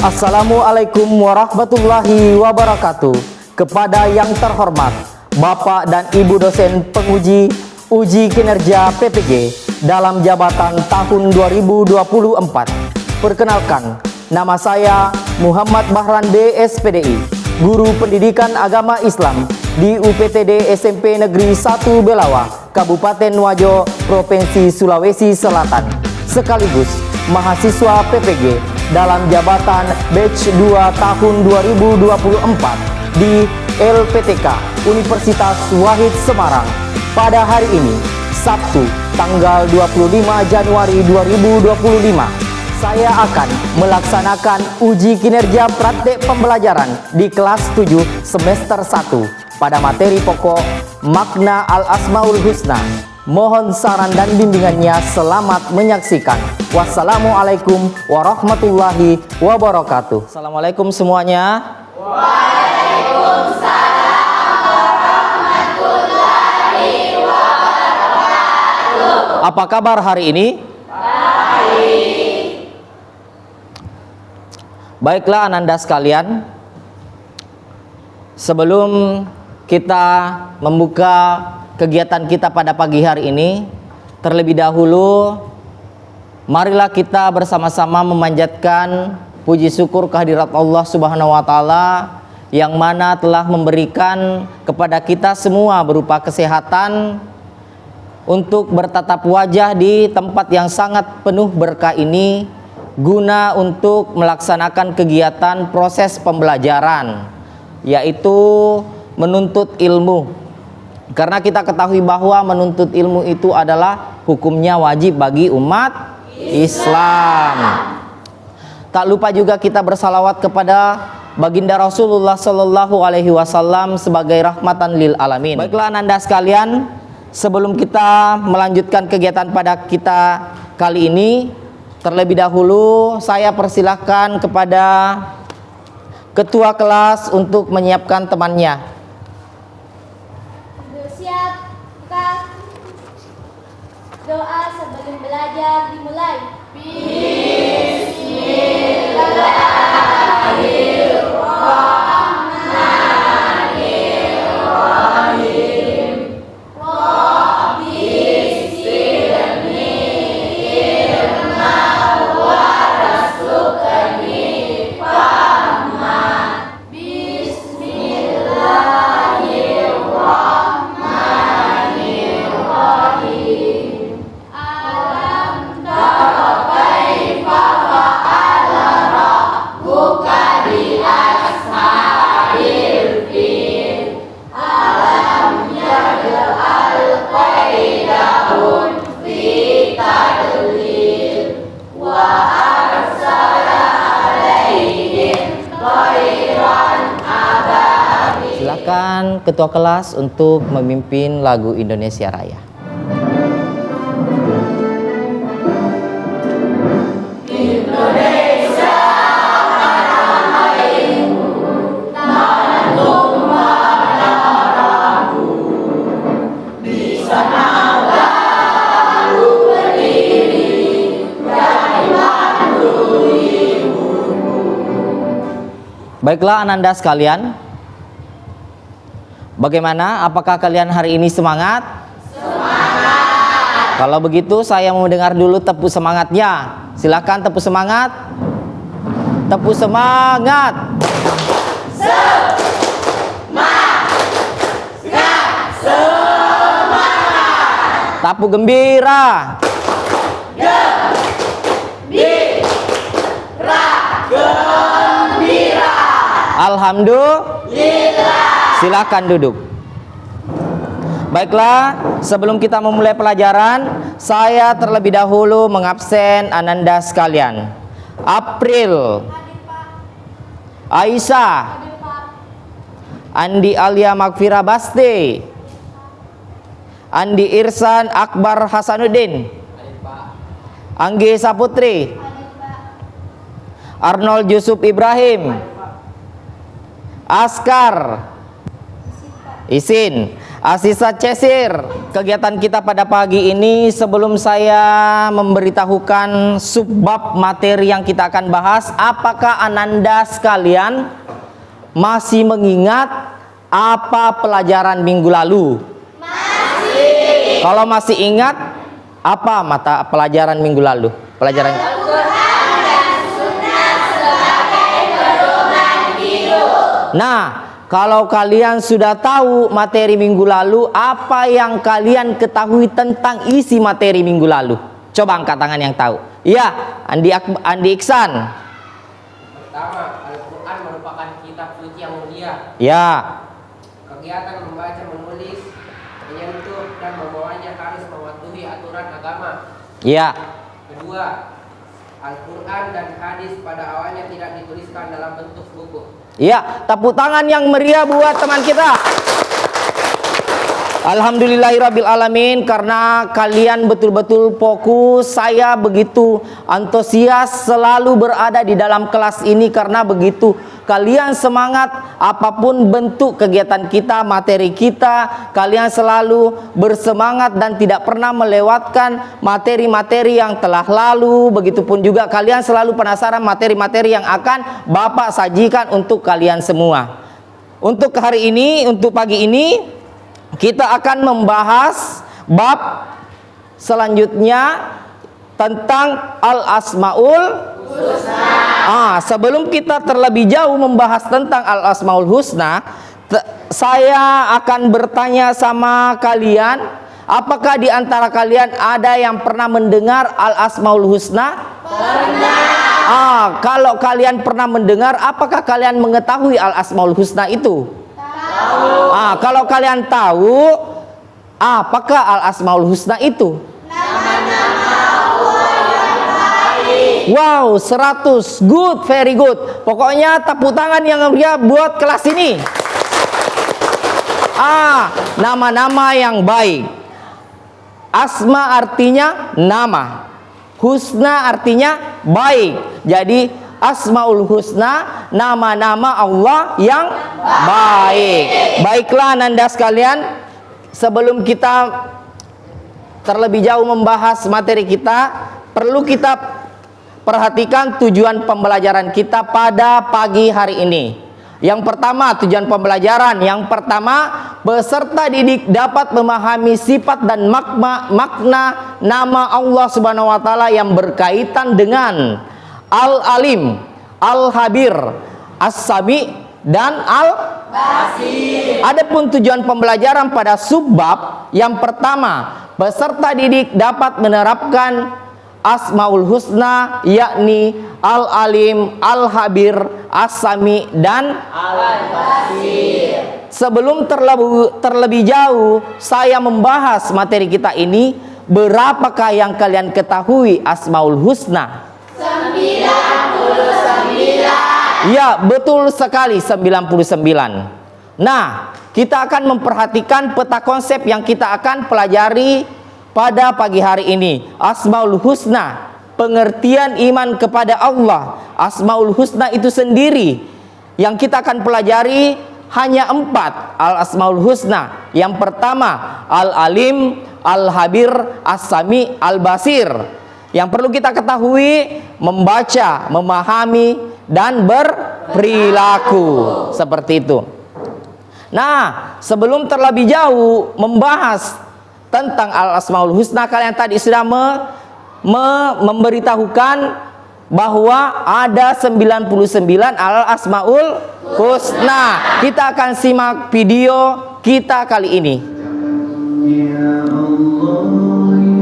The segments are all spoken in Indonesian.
Assalamualaikum warahmatullahi wabarakatuh. Kepada yang terhormat Bapak dan Ibu dosen penguji uji kinerja PPG dalam jabatan tahun 2024. Perkenalkan, nama saya Muhammad Bahran B. SPDI, Guru Pendidikan Agama Islam di UPTD SMP Negeri 1 Belawa, Kabupaten Wajo, Provinsi Sulawesi Selatan, sekaligus mahasiswa PPG dalam jabatan batch 2 tahun 2024 di LPTK Universitas Wahid Semarang. Pada hari ini, Sabtu, tanggal 25 Januari 2025, saya akan melaksanakan uji kinerja praktek pembelajaran di kelas 7 semester 1 pada materi pokok Makna Al-Asmaul Husna. Mohon saran dan bimbingannya. Selamat menyaksikan. Wassalamualaikum warahmatullahi wabarakatuh. Assalamualaikum semuanya. Waalaikumsalam warahmatullahi wabarakatuh. Apa kabar hari ini? Baik. Baiklah Ananda sekalian, sebelum kita membuka kegiatan kita pada pagi hari ini, terlebih dahulu marilah kita bersama-sama memanjatkan puji syukur kehadirat Allah Subhanahu wa taala yang mana telah memberikan kepada kita semua berupa kesehatan untuk bertatap wajah di tempat yang sangat penuh berkah ini guna untuk melaksanakan kegiatan proses pembelajaran, yaitu menuntut ilmu. Karena kita ketahui bahwa menuntut ilmu itu adalah hukumnya wajib bagi umat Islam. Tak lupa juga kita bersalawat kepada baginda Rasulullah Sallallahu Alaihi Wasallam sebagai rahmatan lil alamin. Baiklah Ananda sekalian, sebelum kita melanjutkan kegiatan pada kita kali ini, terlebih dahulu saya persilahkan kepada ketua kelas untuk menyiapkan temannya. Doa sebelum belajar dimulai. Bismillahirrahmanirrahim. Rabbi zidni ilma warzuqni fahma. Bismillahirrahmanirrahim. Alam tara kaifa fa'ala rabbuka bi ashabil fil. Alam yaj'al kaidahum fi tadlil wa arsala alaihim tayran ababil. Silakan ketua kelas untuk memimpin lagu Indonesia Raya. Baiklah Ananda sekalian, bagaimana? Apakah kalian hari ini semangat? Semangat. Kalau begitu saya mau dengar dulu tepuk semangatnya. Silakan tepuk semangat. Tepuk semangat. Semangat. Tepuk gembira. Alhamdulillah. Silakan duduk. Baiklah, sebelum kita memulai pelajaran, saya terlebih dahulu mengabsen Ananda sekalian. April, Aisyah, Andi Alia Magfira Basti, Andi Irsan Akbar Hasanuddin, Anggi Saputri, Arnold Yusuf Ibrahim, Askar, Isin, Asisa Cesir, kegiatan kita pada pagi ini sebelum saya memberitahukan subbab materi yang kita akan bahas, apakah Ananda sekalian masih mengingat apa pelajaran minggu lalu? Masih. Kalau masih ingat, apa mata pelajaran minggu lalu? Pelajaran Al-Quran dan Sunnah sebagai pedoman hidup. Nah, kalau kalian sudah tahu materi minggu lalu, apa yang kalian ketahui tentang isi materi minggu lalu? Coba angkat tangan yang tahu. Iya, Andi Iksan. Pertama, Al-Quran merupakan kitab suci yang mulia. Ya, Kegiatan membaca, menulis, menyentuh, dan membawanya harus mematuhi aturan agama. ya, Kedua, Al-Quran dan hadis pada awalnya tidak dituliskan dalam bentuk buku. ya. Tepuk tangan yang meriah buat teman kita. Alhamdulillahirabbil alamin, karena kalian betul-betul fokus. Saya begitu antusias selalu berada di dalam kelas ini karena begitu kalian semangat apapun bentuk kegiatan kita, materi kita, kalian selalu bersemangat dan tidak pernah melewatkan materi-materi yang telah lalu. Begitupun juga kalian selalu penasaran materi-materi yang akan Bapak sajikan untuk kalian semua. Untuk hari ini, untuk pagi ini, kita akan membahas bab selanjutnya tentang Al-Asmaul Husna. Sebelum kita terlebih jauh membahas tentang Al-Asmaul Husna, saya akan bertanya sama kalian, apakah di antara kalian ada yang pernah mendengar Al-Asmaul Husna? Pernah. Kalau kalian pernah mendengar, apakah kalian mengetahui Al-Asmaul Husna itu? Kalau kalian tahu, apakah Al-Asmaul Husna itu? Nama-nama Allah yang baik. Wow, 100, good, very good. Pokoknya tepuk tangan yang meriah buat kelas ini. Nama-nama yang baik. Asma artinya nama, husna artinya baik. Jadi Asmaul Husna, nama-nama Allah yang baik. Baiklah Nanda sekalian, sebelum kita terlebih jauh membahas materi kita, perlu kita perhatikan tujuan pembelajaran kita pada pagi hari ini. Yang pertama, tujuan pembelajaran yang pertama, peserta didik dapat memahami sifat dan makna nama Allah Subhanahu wa taala yang berkaitan dengan Al-Alim, Al-Habir, As-Sami, dan Al-Basir. Adapun tujuan pembelajaran pada subbab yang pertama, peserta didik dapat menerapkan Asmaul Husna, yakni Al-Alim, Al-Habir, As-Sami, dan Al-Basir. Sebelum terlebih jauh saya membahas materi kita ini, berapakah yang kalian ketahui Asmaul Husna? 99. Ya, betul sekali, 99. Nah, kita akan memperhatikan peta konsep yang kita akan pelajari pada pagi hari ini. Asmaul Husna, pengertian iman kepada Allah. Asmaul Husna itu sendiri yang kita akan pelajari hanya 4 Al-Asmaul Husna. Yang pertama, Al-Alim, Al-Habir, As-Sami, Al-Basir. Yang perlu kita ketahui, membaca, memahami, dan berperilaku seperti itu. Nah, sebelum terlebih jauh membahas tentang Al-Asmaul Husna, kalian tadi sudah memberitahukan bahwa ada 99 Al-Asmaul Husna. Kita akan simak video kita kali ini. Ya Allah, ya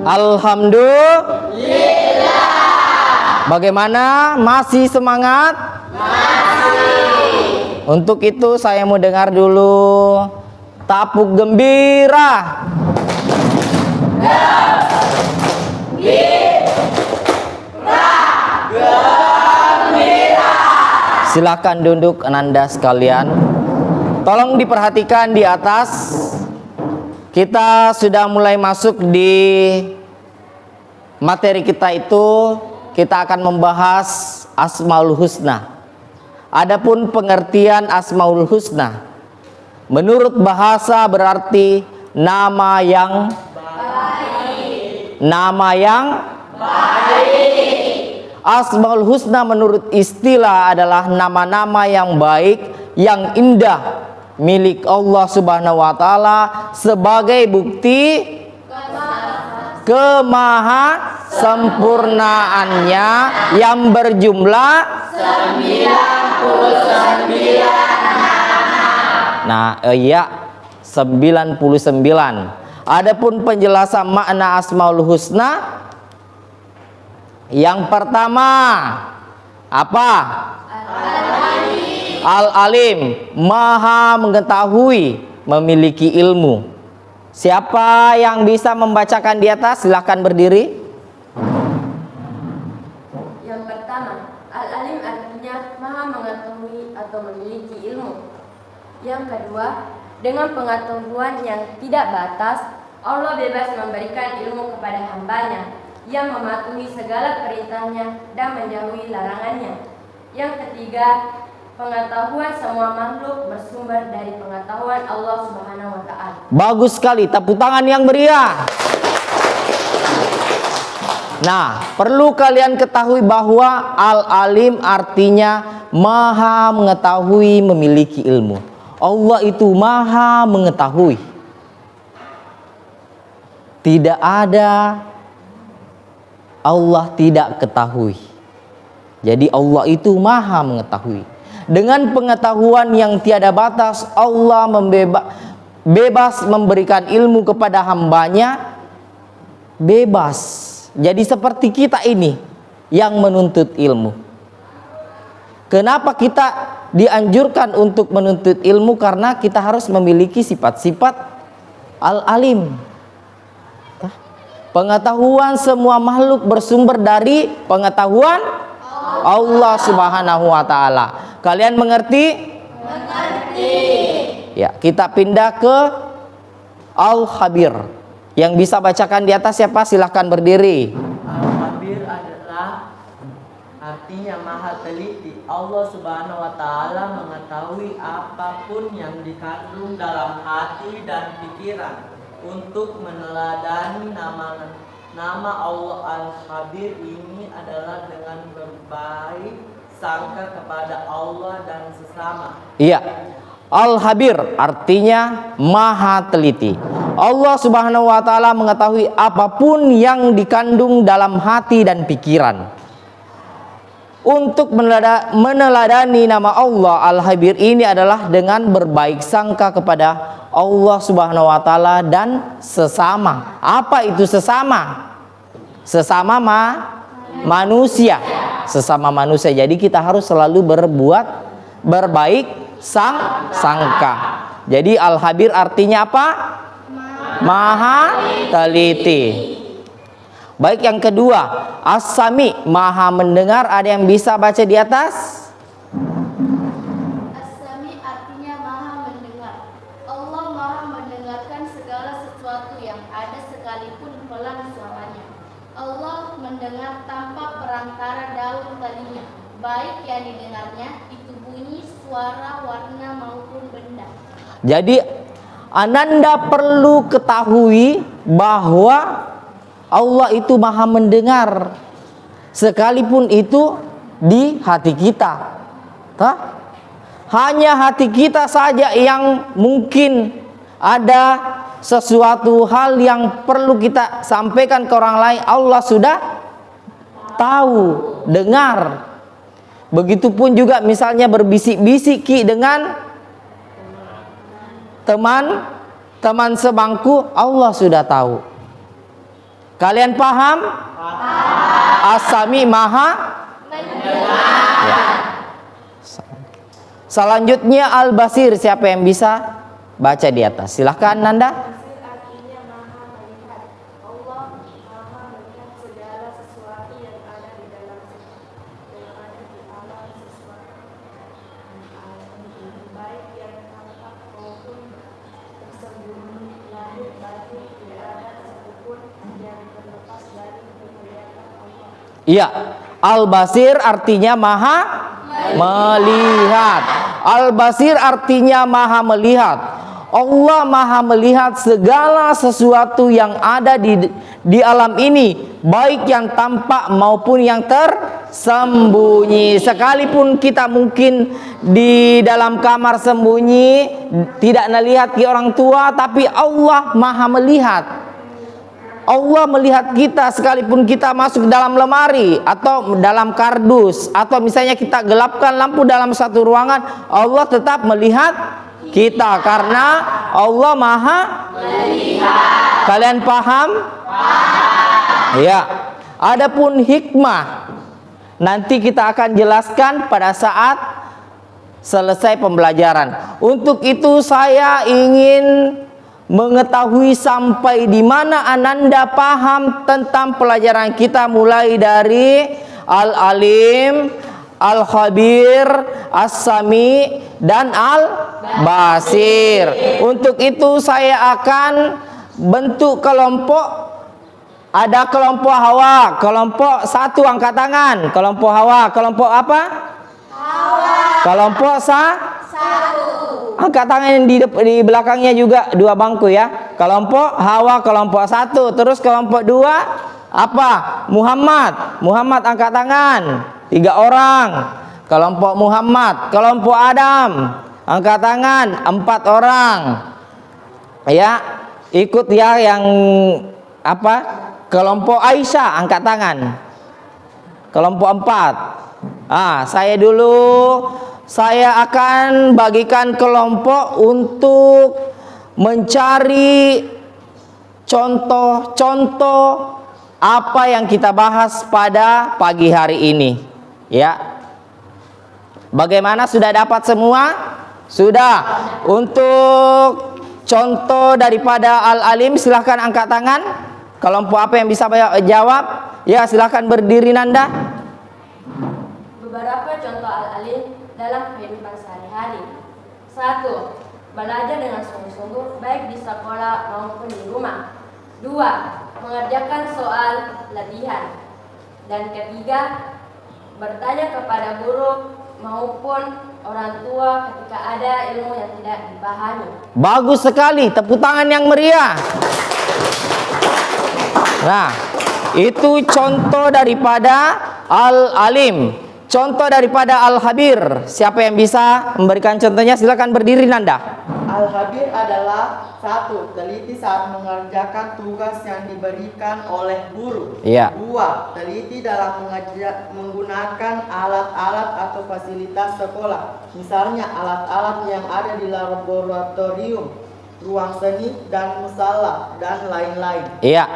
Alhamdulillah. Bagaimana? Masih semangat? Masih. Untuk itu saya mau dengar dulu tapuk gembira. Silakan duduk Ananda sekalian. Tolong diperhatikan di atas. Kita sudah mulai masuk di materi kita itu. Kita akan membahas Asmaul Husna. Adapun pengertian Asmaul Husna, menurut bahasa berarti nama yang baik. Nama yang baik. Asmaul Husna menurut istilah adalah nama-nama yang baik, yang indah milik Allah Subhanahu wa taala sebagai bukti kemahasempurnaannya yang berjumlah 99 nama. Nah, iya 99. Adapun penjelasan makna Asmaul Husna, yang pertama apa? Al-Alim, maha mengetahui, memiliki ilmu. Siapa yang bisa membacakan di atas? Silahkan berdiri. Yang pertama, Al-Alim artinya maha mengetahui atau memiliki ilmu. Yang kedua, dengan pengetahuan yang tidak batas, Allah bebas memberikan ilmu kepada hambanya yang mematuhi segala perintahnya dan menjauhi larangannya. Yang ketiga, pengetahuan semua makhluk bersumber dari pengetahuan Allah Subhanahu wa taala. Bagus sekali, tepuk tangan yang meriah. Nah, perlu kalian ketahui bahwa Al-Alim artinya maha mengetahui, memiliki ilmu. Allah itu maha mengetahui. Tidak ada Allah tidak ketahui. Jadi Allah itu maha mengetahui. Dengan pengetahuan yang tiada batas, Allah bebas memberikan ilmu kepada hambanya. Bebas. Jadi seperti kita ini yang menuntut ilmu. Kenapa kita dianjurkan untuk menuntut ilmu? Karena kita harus memiliki sifat-sifat Al-Alim. Pengetahuan semua makhluk bersumber dari pengetahuan Allah Subhanahu wa taala. Kalian mengerti? Mengerti. Ya, kita pindah ke Al-Khabir. Yang bisa bacakan di atas siapa? Silahkan berdiri. Al-Khabir adalah artinya maha teliti. Allah Subhanahu wa taala mengetahui apapun yang dikandung dalam hati dan pikiran. Untuk meneladani nama Allah Al-Khabir ini adalah dengan berbaik sangka kepada Allah dan sesama. Iya. Al-Khabir artinya maha teliti. Allah Subhanahu wa taala mengetahui apapun yang dikandung dalam hati dan pikiran. Untuk meneladani nama Allah Al-Khabir ini adalah dengan berbaik sangka kepada Allah Subhanahu wa taala dan sesama. Apa itu sesama? Sesama manusia. Sesama manusia. Jadi kita harus selalu berbuat berbaik sangka. Jadi Al-Khabir artinya apa? Maha teliti. Baik, yang kedua, As-Sami, maha mendengar. Ada yang bisa baca di atas? As-Sami artinya maha mendengar. Allah maha mendengarkan segala sesuatu yang ada sekalipun pelan suaranya. Allah mendengar tanpa perantara daun telinga, baik yang didengarnya itu bunyi, suara, warna maupun benda. Jadi Ananda perlu ketahui bahwa Allah itu maha mendengar, sekalipun itu di hati kita. Hanya hati kita saja yang mungkin ada sesuatu hal yang perlu kita sampaikan ke orang lain. Allah sudah tahu, dengar. Begitupun juga misalnya berbisik-bisik dengan teman sebangku, Allah sudah tahu. Kalian paham? As-Sami Maha ya. Selanjutnya Al-Basir, siapa yang bisa baca di atas? Silahkan Nanda. Artinya maha melihat. Allah maha melihat segala sesuatu yang ada di dalam yang ada di alam sesuatu baik yang tampak maupun tersembunyi, lahir batin, tidak ada satupun yang terlepas dari penglihatan Allah. Iya, Al-Basir artinya maha melihat. Al-Basir artinya maha melihat. Allah maha melihat segala sesuatu yang ada di alam ini, baik yang tampak maupun yang tersembunyi. Sekalipun kita mungkin di dalam kamar sembunyi, tidak melihat ke orang tua, tapi Allah maha melihat. Allah melihat kita sekalipun kita masuk dalam lemari atau dalam kardus, atau misalnya kita gelapkan lampu dalam satu ruangan, Allah tetap melihat kita karena Allah maha melihat. Kalian paham? Ya. Adapun hikmah nanti kita akan jelaskan pada saat selesai pembelajaran. Untuk itu saya ingin mengetahui sampai di mana Ananda paham tentang pelajaran kita, mulai dari Al-Alim, Al-Khabir, As-Sami, dan Al-Basir. Untuk itu saya akan bentuk kelompok. Ada kelompok Hawa, kelompok 1 angkat tangan. Kelompok Hawa, kelompok apa? Hawa. Kelompok 1. Angkat tangan di belakangnya juga 2 bangku ya. Kelompok Hawa, kelompok 1. Terus kelompok 2 apa? Muhammad. Muhammad angkat tangan 3 orang. Kelompok Muhammad. Kelompok Adam angkat tangan 4 orang. Ya, ikut ya yang apa? Kelompok Aisyah angkat tangan. Kelompok 4. Saya dulu. Saya akan bagikan kelompok untuk mencari contoh-contoh apa yang kita bahas pada pagi hari ini. Ya. Bagaimana, sudah dapat semua? Sudah. Untuk contoh daripada Al-Alim silahkan angkat tangan. Kelompok apa yang bisa jawab? Ya, silahkan berdiri Nanda. Beberapa contoh Al-Alim dalam kehidupan sehari-hari. 1. Belajar dengan sungguh-sungguh baik di sekolah maupun di rumah. 2. Mengerjakan soal latihan. Dan 3. Bertanya kepada guru maupun orang tua ketika ada ilmu yang tidak dipahami. Bagus sekali, tepuk tangan yang meriah. Nah, itu contoh daripada Al-Alim. Contoh daripada Al-Khabir. Siapa yang bisa memberikan contohnya? Silakan berdiri Nanda. Al-Khabir adalah 1. Teliti saat mengerjakan tugas yang diberikan oleh guru. Iya. 2. Teliti dalam menggunakan alat-alat atau fasilitas sekolah. Misalnya alat-alat yang ada di laboratorium, ruang seni, dan musala, dan lain-lain. Iya.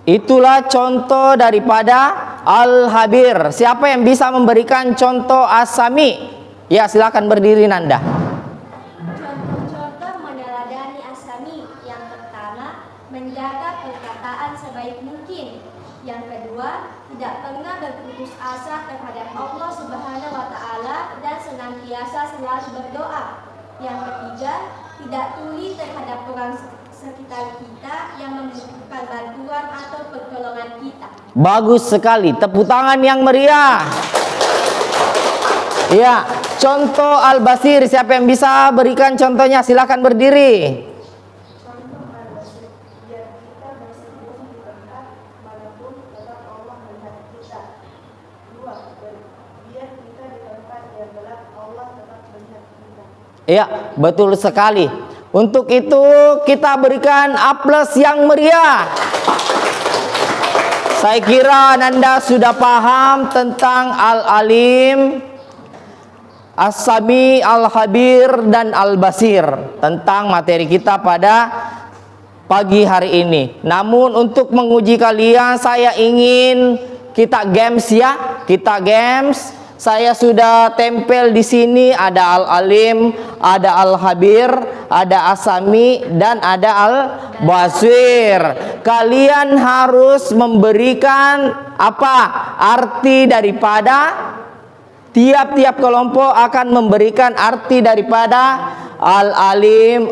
Itulah contoh daripada Al-Khabir. Siapa yang bisa memberikan contoh As-Sami? Ya, silakan berdiri Nanda. Contoh-contoh meneladani As-Sami. Yang pertama, menjaga perkataan sebaik mungkin. Yang kedua, tidak pernah berputus asa terhadap Allah Subhanahu wa Ta'ala dan senantiasa selalu berdoa. Yang ketiga, tidak tuli terhadap orang sekitar kita yang membutuhkan bantuan atau pertolongan kita. Bagus sekali, tepuk tangan yang meriah. Ya, contoh Al-Basir, siapa yang bisa berikan contohnya? Silakan berdiri. Contoh Al-Basir, biar kita bersembunyi di tempat manapun tetap Allah melihat kita. 2. Biar kita di tempat yang gelap Allah tetap melihat kita. Iya, betul sekali. Untuk itu kita berikan aplaus yang meriah. Saya kira Nanda sudah paham tentang Al-Alim, As-Sami, Al-Khabir, dan Al-Basir, tentang materi kita pada pagi hari ini. Namun untuk menguji kalian, saya ingin kita games ya. Kita games. Saya sudah tempel di sini, ada Al-Alim, ada Al-Khabir, ada As-Sami, dan ada Al-Basir. Kalian harus memberikan apa? Arti daripada tiap-tiap kelompok akan memberikan arti daripada Al-Alim,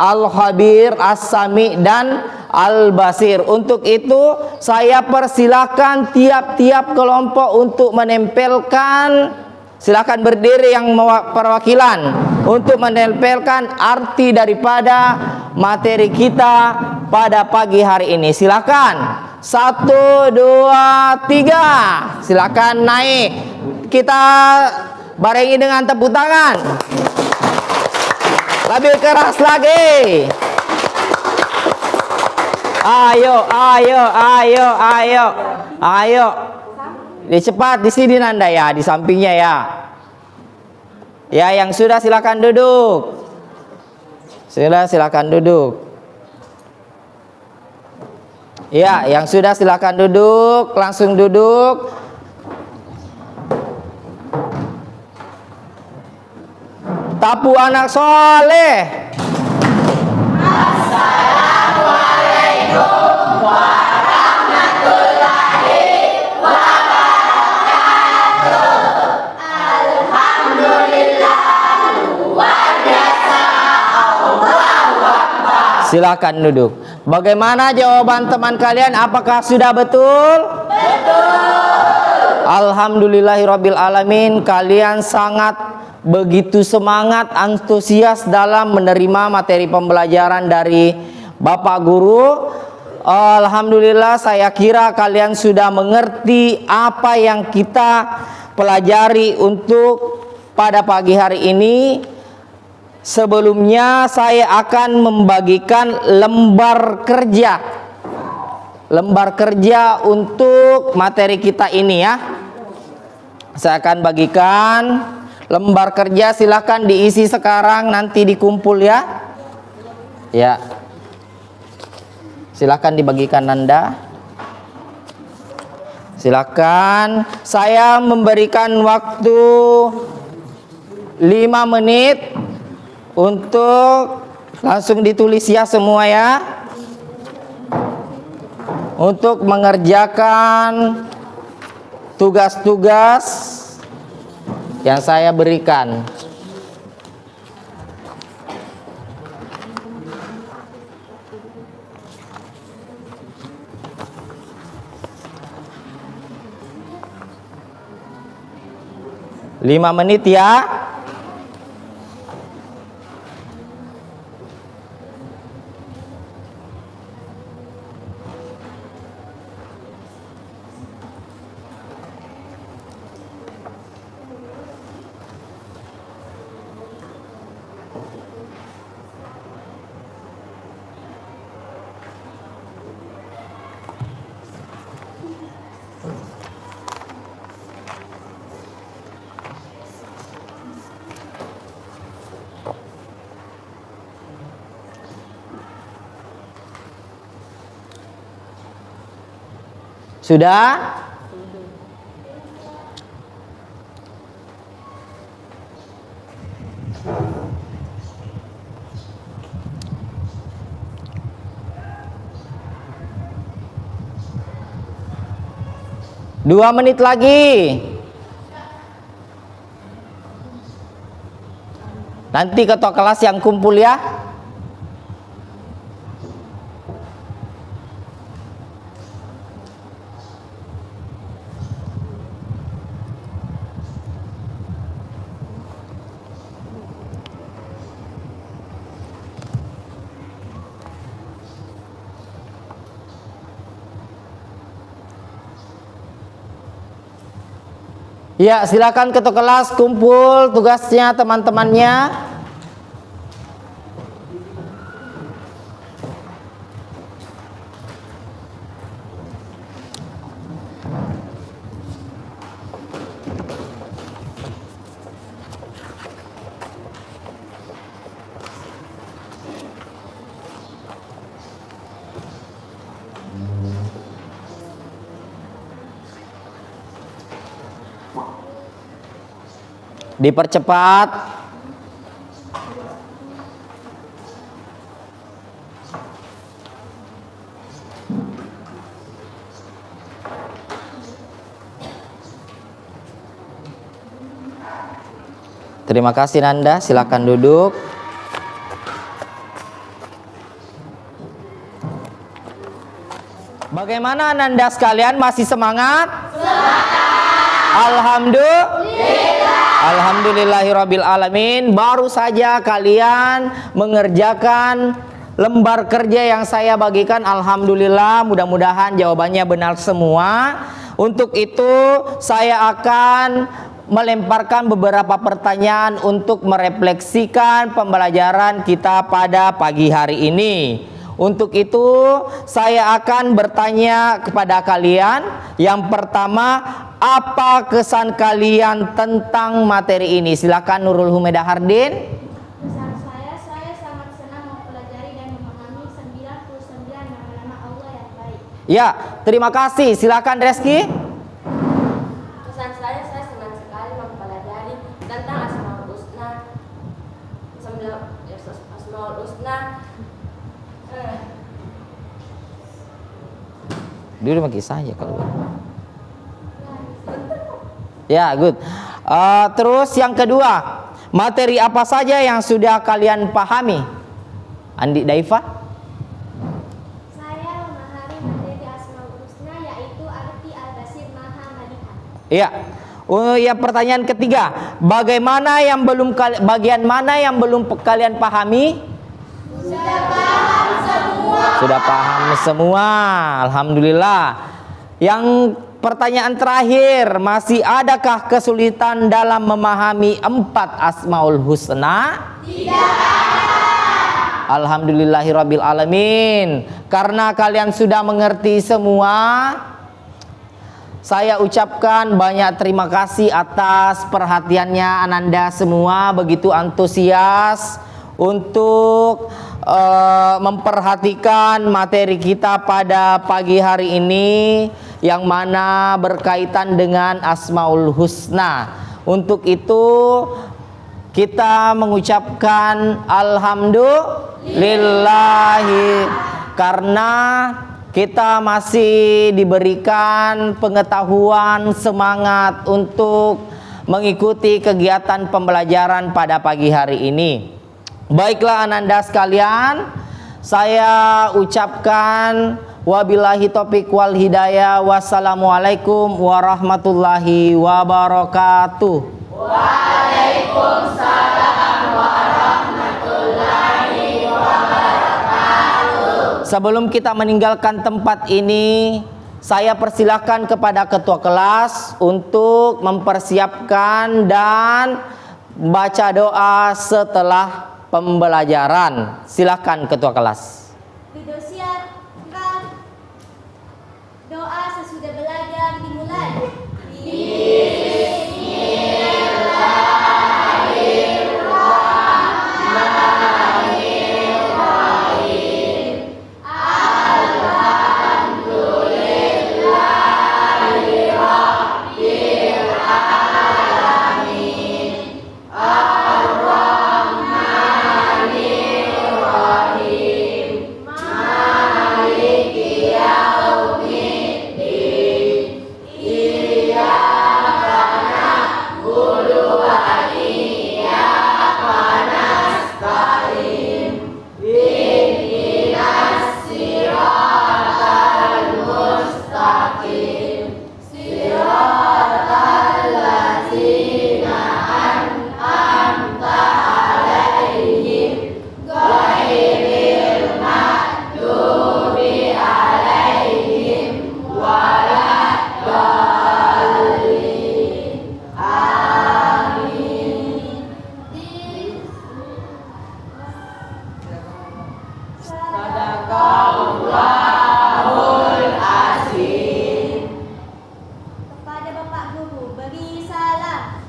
Al-Khabir, As-Sami, dan Al-Basir. Untuk itu saya persilakan tiap-tiap kelompok untuk menempelkan, silakan berdiri yang perwakilan untuk menempelkan arti daripada materi kita pada pagi hari ini. Silakan 1, 2, 3. Silakan naik. Kita barengi dengan tepuk tangan. Lebih keras lagi. Ayo. Cepat di sini Nanda ya, di sampingnya ya. Ya, yang sudah silakan duduk. Silakan duduk. Ya, yang sudah silakan duduk, langsung duduk. Tapu anak soleh. Silakan duduk. Bagaimana jawaban teman kalian? Apakah sudah betul? Betul. Alhamdulillahirabbil alamin. Kalian sangat begitu semangat, antusias dalam menerima materi pembelajaran dari Bapak Guru. Alhamdulillah, saya kira kalian sudah mengerti apa yang kita pelajari untuk pada pagi hari ini. Sebelumnya saya akan membagikan lembar kerja. Lembar kerja untuk materi kita ini ya. Saya akan bagikan lembar kerja, silakan diisi sekarang, nanti dikumpul ya. Ya. Silakan dibagikan Nanda. Silakan. Saya memberikan waktu 5 menit untuk langsung ditulis ya semua ya, untuk mengerjakan tugas-tugas yang saya berikan. Lima menit ya. Sudah? Dua menit lagi. Nanti ketua kelas yang kumpul ya. Ya, silakan ketua kelas kumpul tugasnya teman-temannya. Dipercepat. Terima kasih Nanda, silakan duduk. Bagaimana Nanda sekalian, masih semangat? Alhamdulillahirabbil alamin. Baru saja kalian mengerjakan lembar kerja yang saya bagikan. Alhamdulillah, mudah-mudahan jawabannya benar semua. Untuk itu saya akan melemparkan beberapa pertanyaan untuk merefleksikan pembelajaran kita pada pagi hari ini. Untuk itu saya akan bertanya kepada kalian. Yang pertama, apa kesan kalian tentang materi ini? Silakan Nurul Humeda Hardin. Kesan saya sangat senang mempelajari dan memahami 99 nama-nama Allah yang baik. Ya, terima kasih. Silakan Reski. Kesan saya senang sekali mempelajari tentang Asmaul Husna. Asmaul Husna. Dulu pakai saya kalau. Ya, good. Terus yang kedua, materi apa saja yang sudah kalian pahami? Andi Daifa? Saya memahami materi Asmaul Husna, yaitu arti Al-Basir Maha Melihat. Iya. Ya, pertanyaan ketiga, bagian mana yang belum kalian pahami? Sudah paham semua. Alhamdulillah. Yang pertanyaan terakhir, masih adakah kesulitan dalam memahami 4 Asmaul Husna? Tidak. Alhamdulillahirabbil alamin. Karena kalian sudah mengerti semua, saya ucapkan banyak terima kasih atas perhatiannya Ananda semua, begitu antusias untuk memperhatikan materi kita pada pagi hari ini, yang mana berkaitan dengan Asmaul Husna. Untuk itu kita mengucapkan alhamdulillahi, karena kita masih diberikan pengetahuan, semangat untuk mengikuti kegiatan pembelajaran pada pagi hari ini. Baiklah Ananda sekalian, saya ucapkan wabillahi taufiq wal hidayah. Wassalamualaikum warahmatullahi wabarakatuh. Waalaikumsalam warahmatullahi wabarakatuh. Sebelum kita meninggalkan tempat ini, saya persilahkan kepada ketua kelas untuk mempersiapkan dan baca doa setelah pembelajaran. Silakan ketua kelas. Video siapkan. Doa sesudah belajar dimulai. Kepada Bapak Guru, beri salam.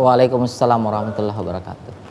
Waalaikumsalam warahmatullahi wabarakatuh.